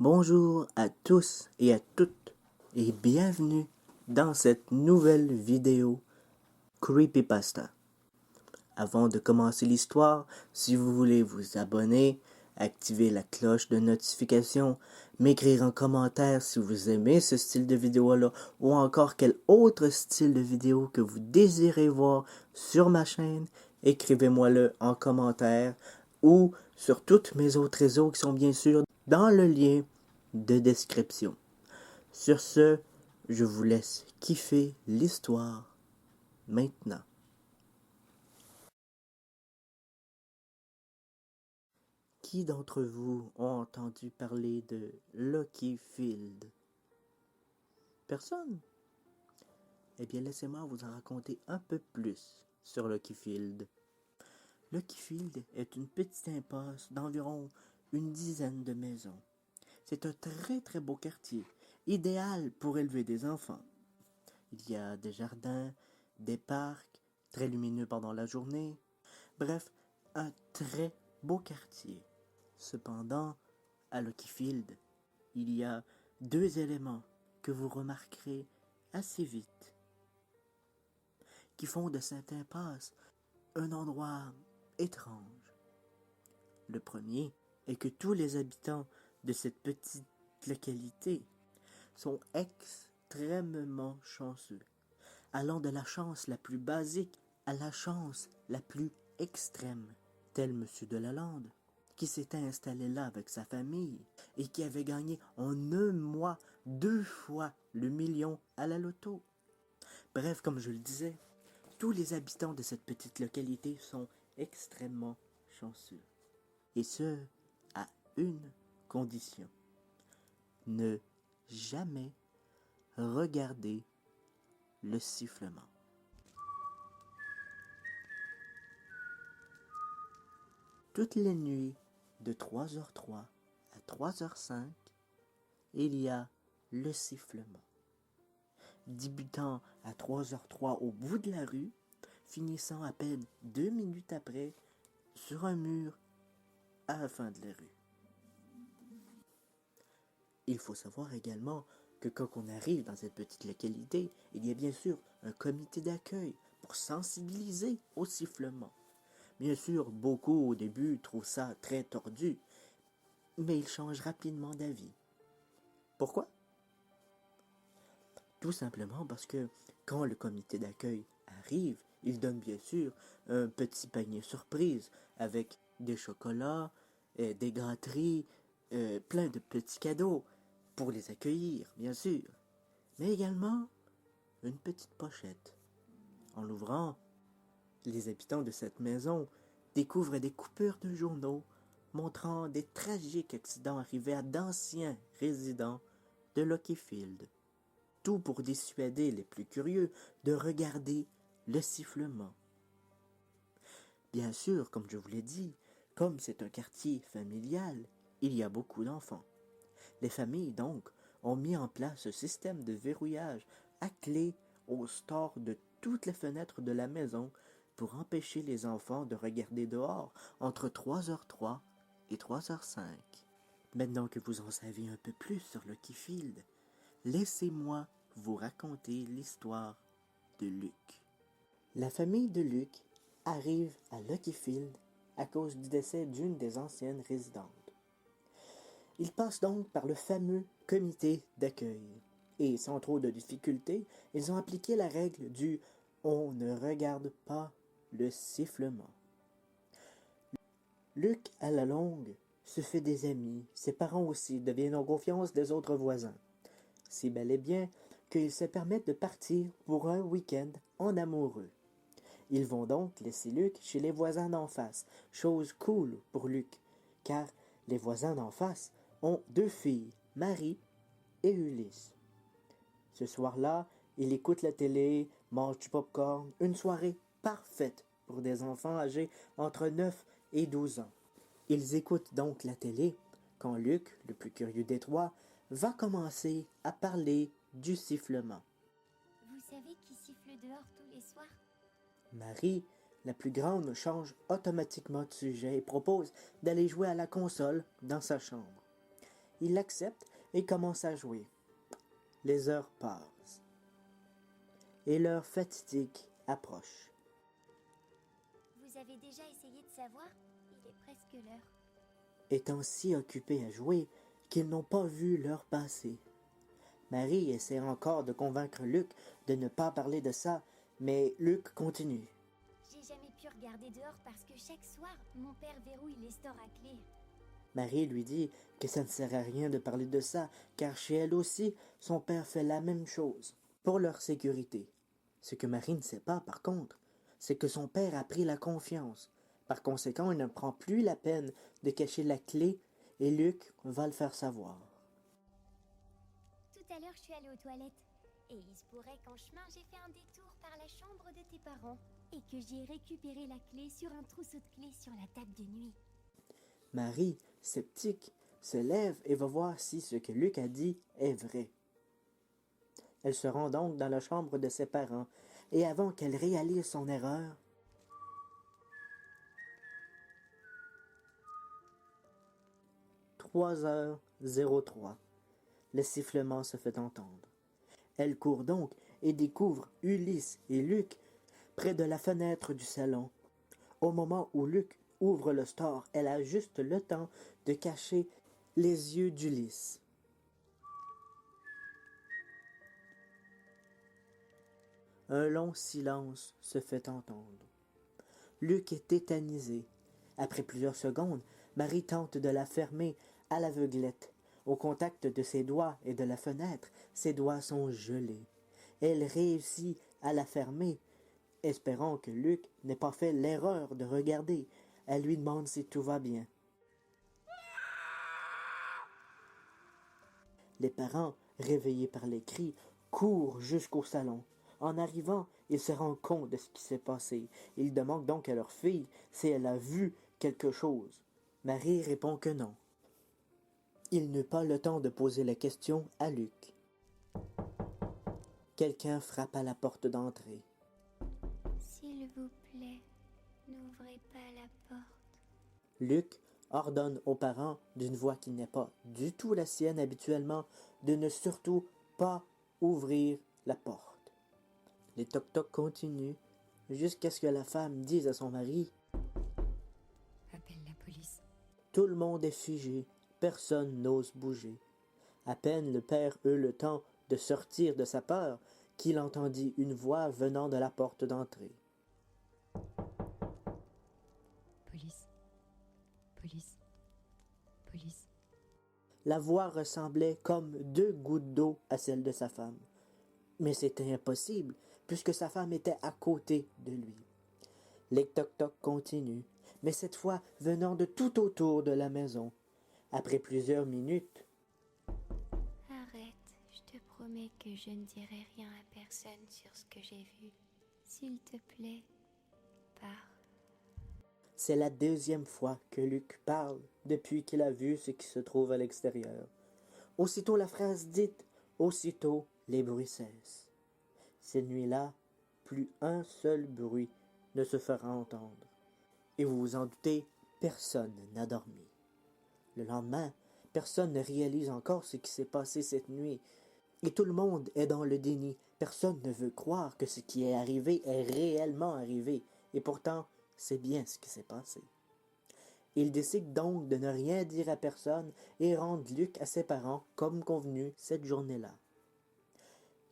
Bonjour à tous et à toutes et bienvenue dans cette nouvelle vidéo Creepypasta. Avant de commencer l'histoire, si vous voulez vous abonner, activer la cloche de notification, m'écrire en commentaire si vous aimez ce style de vidéo-là ou encore quel autre style de vidéo que vous désirez voir sur ma chaîne, écrivez-moi-le en commentaire ou sur toutes mes autres réseaux qui sont bien sûr dans le lien de description. Sur ce, je vous laisse kiffer l'histoire maintenant. Qui d'entre vous ont entendu parler de Lucky Field? Personne? Eh bien, laissez-moi vous en raconter un peu plus sur Lucky Field. Lucky Field est une petite impasse d'environ une dizaine de maisons. C'est un très très beau quartier, idéal pour élever des enfants. Il y a des jardins, des parcs, très lumineux pendant la journée. Bref, un très beau quartier. Cependant, à Lucky Field, il y a deux éléments que vous remarquerez assez vite, qui font de cette impasse un endroit étrange. Le premier est que tous les habitants de cette petite localité sont extrêmement chanceux, allant de la chance la plus basique à la chance la plus extrême, tel Monsieur Delalande, qui s'était installé là avec sa famille et qui avait gagné en un mois 2 fois le million à la loto. Bref, comme je le disais, tous les habitants de cette petite localité sont extrêmement chanceux. Et ce, à une condition: ne jamais regarder le sifflement. Toutes les nuits, de 3h03 à 3h05, il y a le sifflement. Débutant à 3h03 au bout de la rue, finissant à peine 2 minutes après sur un mur à la fin de la rue. Il faut savoir également que quand on arrive dans cette petite localité, il y a bien sûr un comité d'accueil pour sensibiliser au sifflement. Bien sûr, beaucoup au début trouvent ça très tordu, mais ils changent rapidement d'avis. Pourquoi? Tout simplement parce que quand le comité d'accueil arrive, il donne bien sûr un petit panier surprise avec des chocolats, des gâteries, plein de petits cadeaux pour les accueillir, bien sûr, mais également une petite pochette. En l'ouvrant, les habitants de cette maison découvrent des coupures de journaux montrant des tragiques accidents arrivés à d'anciens résidents de Lucky Field. Tout pour dissuader les plus curieux de regarder le sifflement. Bien sûr, comme je vous l'ai dit, comme c'est un quartier familial, il y a beaucoup d'enfants. Les familles, donc, ont mis en place un système de verrouillage à clé au store de toutes les fenêtres de la maison pour empêcher les enfants de regarder dehors entre 3h03 et 3h05. Maintenant que vous en savez un peu plus sur Lucky Field, laissez-moi vous raconter l'histoire de Luc. La famille de Luc arrive à Lucky Field à cause du décès d'une des anciennes résidentes. Ils passent donc par le fameux comité d'accueil. Et sans trop de difficultés, ils ont appliqué la règle du « on ne regarde pas le sifflement ». Luc, à la longue, se fait des amis, ses parents aussi deviennent en confiance des autres voisins. Si bel et bien qu'ils se permettent de partir pour un week-end en amoureux. Ils vont donc laisser Luc chez les voisins d'en face, chose cool pour Luc, car les voisins d'en face ont 2 filles, Marie et Ulysse. Ce soir-là, il écoute la télé, mange du popcorn, une soirée parfaite pour des enfants âgés entre 9 et 12 ans. Ils écoutent donc la télé quand Luc, le plus curieux des trois, va commencer à parler du sifflement. Vous savez qui siffle dehors tous les soirs? Marie, la plus grande, change automatiquement de sujet et propose d'aller jouer à la console dans sa chambre. Il accepte et commence à jouer. Les heures passent. Et l'heure fatidique approche. Vous avez déjà essayé de savoir? Il est presque l'heure. Étant si occupés à jouer qu'ils n'ont pas vu l'heure passer. Marie essaie encore de convaincre Luc de ne pas parler de ça, mais Luc continue. J'ai jamais pu regarder dehors parce que chaque soir, mon père verrouille les stores à clé. Marie lui dit que ça ne sert à rien de parler de ça, car chez elle aussi, son père fait la même chose, pour leur sécurité. Ce que Marie ne sait pas, par contre, c'est que son père a pris la confiance. Par conséquent, il ne prend plus la peine de cacher la clé et Luc va le faire savoir. Tout à l'heure, je suis allée aux toilettes. Et il se pourrait qu'en chemin, j'ai fait un détour par la chambre de tes parents. Et que j'y ai récupéré la clé sur un trousseau de clés sur la table de nuit. Marie, sceptique, se lève et va voir si ce que Luc a dit est vrai. Elle se rend donc dans la chambre de ses parents, et avant qu'elle réalise son erreur, « 3h03, le sifflement se fait entendre. Elle court donc et découvre Ulysse et Luc près de la fenêtre du salon. Au moment où Luc ouvre le store, elle a juste le temps de cacher les yeux d'Ulysse. Un long silence se fait entendre. Luc est tétanisé. Après plusieurs secondes, Marie tente de la fermer à l'aveuglette. Au contact de ses doigts et de la fenêtre, ses doigts sont gelés. Elle réussit à la fermer, espérant que Luc n'ait pas fait l'erreur de regarder. Elle lui demande si tout va bien. Les parents, réveillés par les cris, courent jusqu'au salon. En arrivant, ils se rendent compte de ce qui s'est passé. Ils demandent donc à leur fille si elle a vu quelque chose. Marie répond que non. Il n'eut pas le temps de poser la question à Luc. Quelqu'un frappe à la porte d'entrée. S'il vous plaît, n'ouvrez pas la porte. Luc ordonne aux parents, d'une voix qui n'est pas du tout la sienne habituellement, de ne surtout pas ouvrir la porte. Les toc-toc continuent jusqu'à ce que la femme dise à son mari « Appelle la police. » Tout le monde est figé, personne n'ose bouger. À peine le père eut le temps de sortir de sa peur qu'il entendit une voix venant de la porte d'entrée. « Police. Police. Police. » La voix ressemblait comme 2 gouttes d'eau à celle de sa femme. Mais c'était impossible, puisque sa femme était à côté de lui. Les toc-toc continuent, mais cette fois venant de tout autour de la maison. Après plusieurs minutes, Arrête, je te promets que je ne dirai rien à personne sur ce que j'ai vu. S'il te plaît, pars. c'est la 2e fois que Luc parle depuis qu'il a vu ce qui se trouve à l'extérieur. Aussitôt la phrase dite, aussitôt les bruits cessent. Cette nuit-là, plus un seul bruit ne se fera entendre. Et vous vous en doutez, personne n'a dormi. Le lendemain, personne ne réalise encore ce qui s'est passé cette nuit. Et tout le monde est dans le déni. Personne ne veut croire que ce qui est arrivé est réellement arrivé. Et pourtant, c'est bien ce qui s'est passé. Ils décident donc de ne rien dire à personne et rendent Luc à ses parents comme convenu cette journée-là.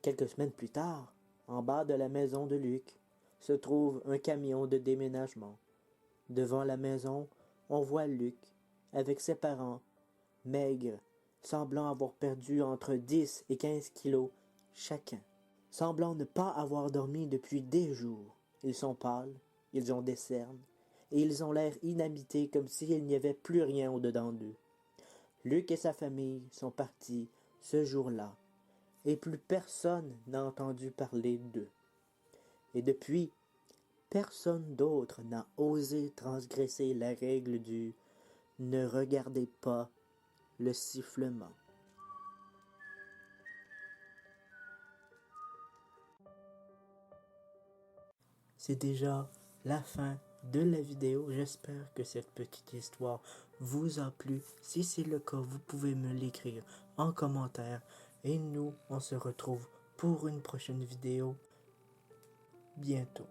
Quelques semaines plus tard, en bas de la maison de Luc, se trouve un camion de déménagement. Devant la maison, on voit Luc, avec ses parents, maigres, semblant avoir perdu entre 10 et 15 kilos chacun, semblant ne pas avoir dormi depuis des jours. Ils sont pâles, ils ont des cernes, et ils ont l'air inhabités comme s'il n'y avait plus rien au-dedans d'eux. Luc et sa famille sont partis ce jour-là, et plus personne n'a entendu parler d'eux. Et depuis, personne d'autre n'a osé transgresser la règle du « ne regardez pas le sifflement ». C'est déjà la fin de la vidéo. J'espère que cette petite histoire vous a plu. Si c'est le cas, vous pouvez me l'écrire en commentaire. Et nous, on se retrouve pour une prochaine vidéo bientôt.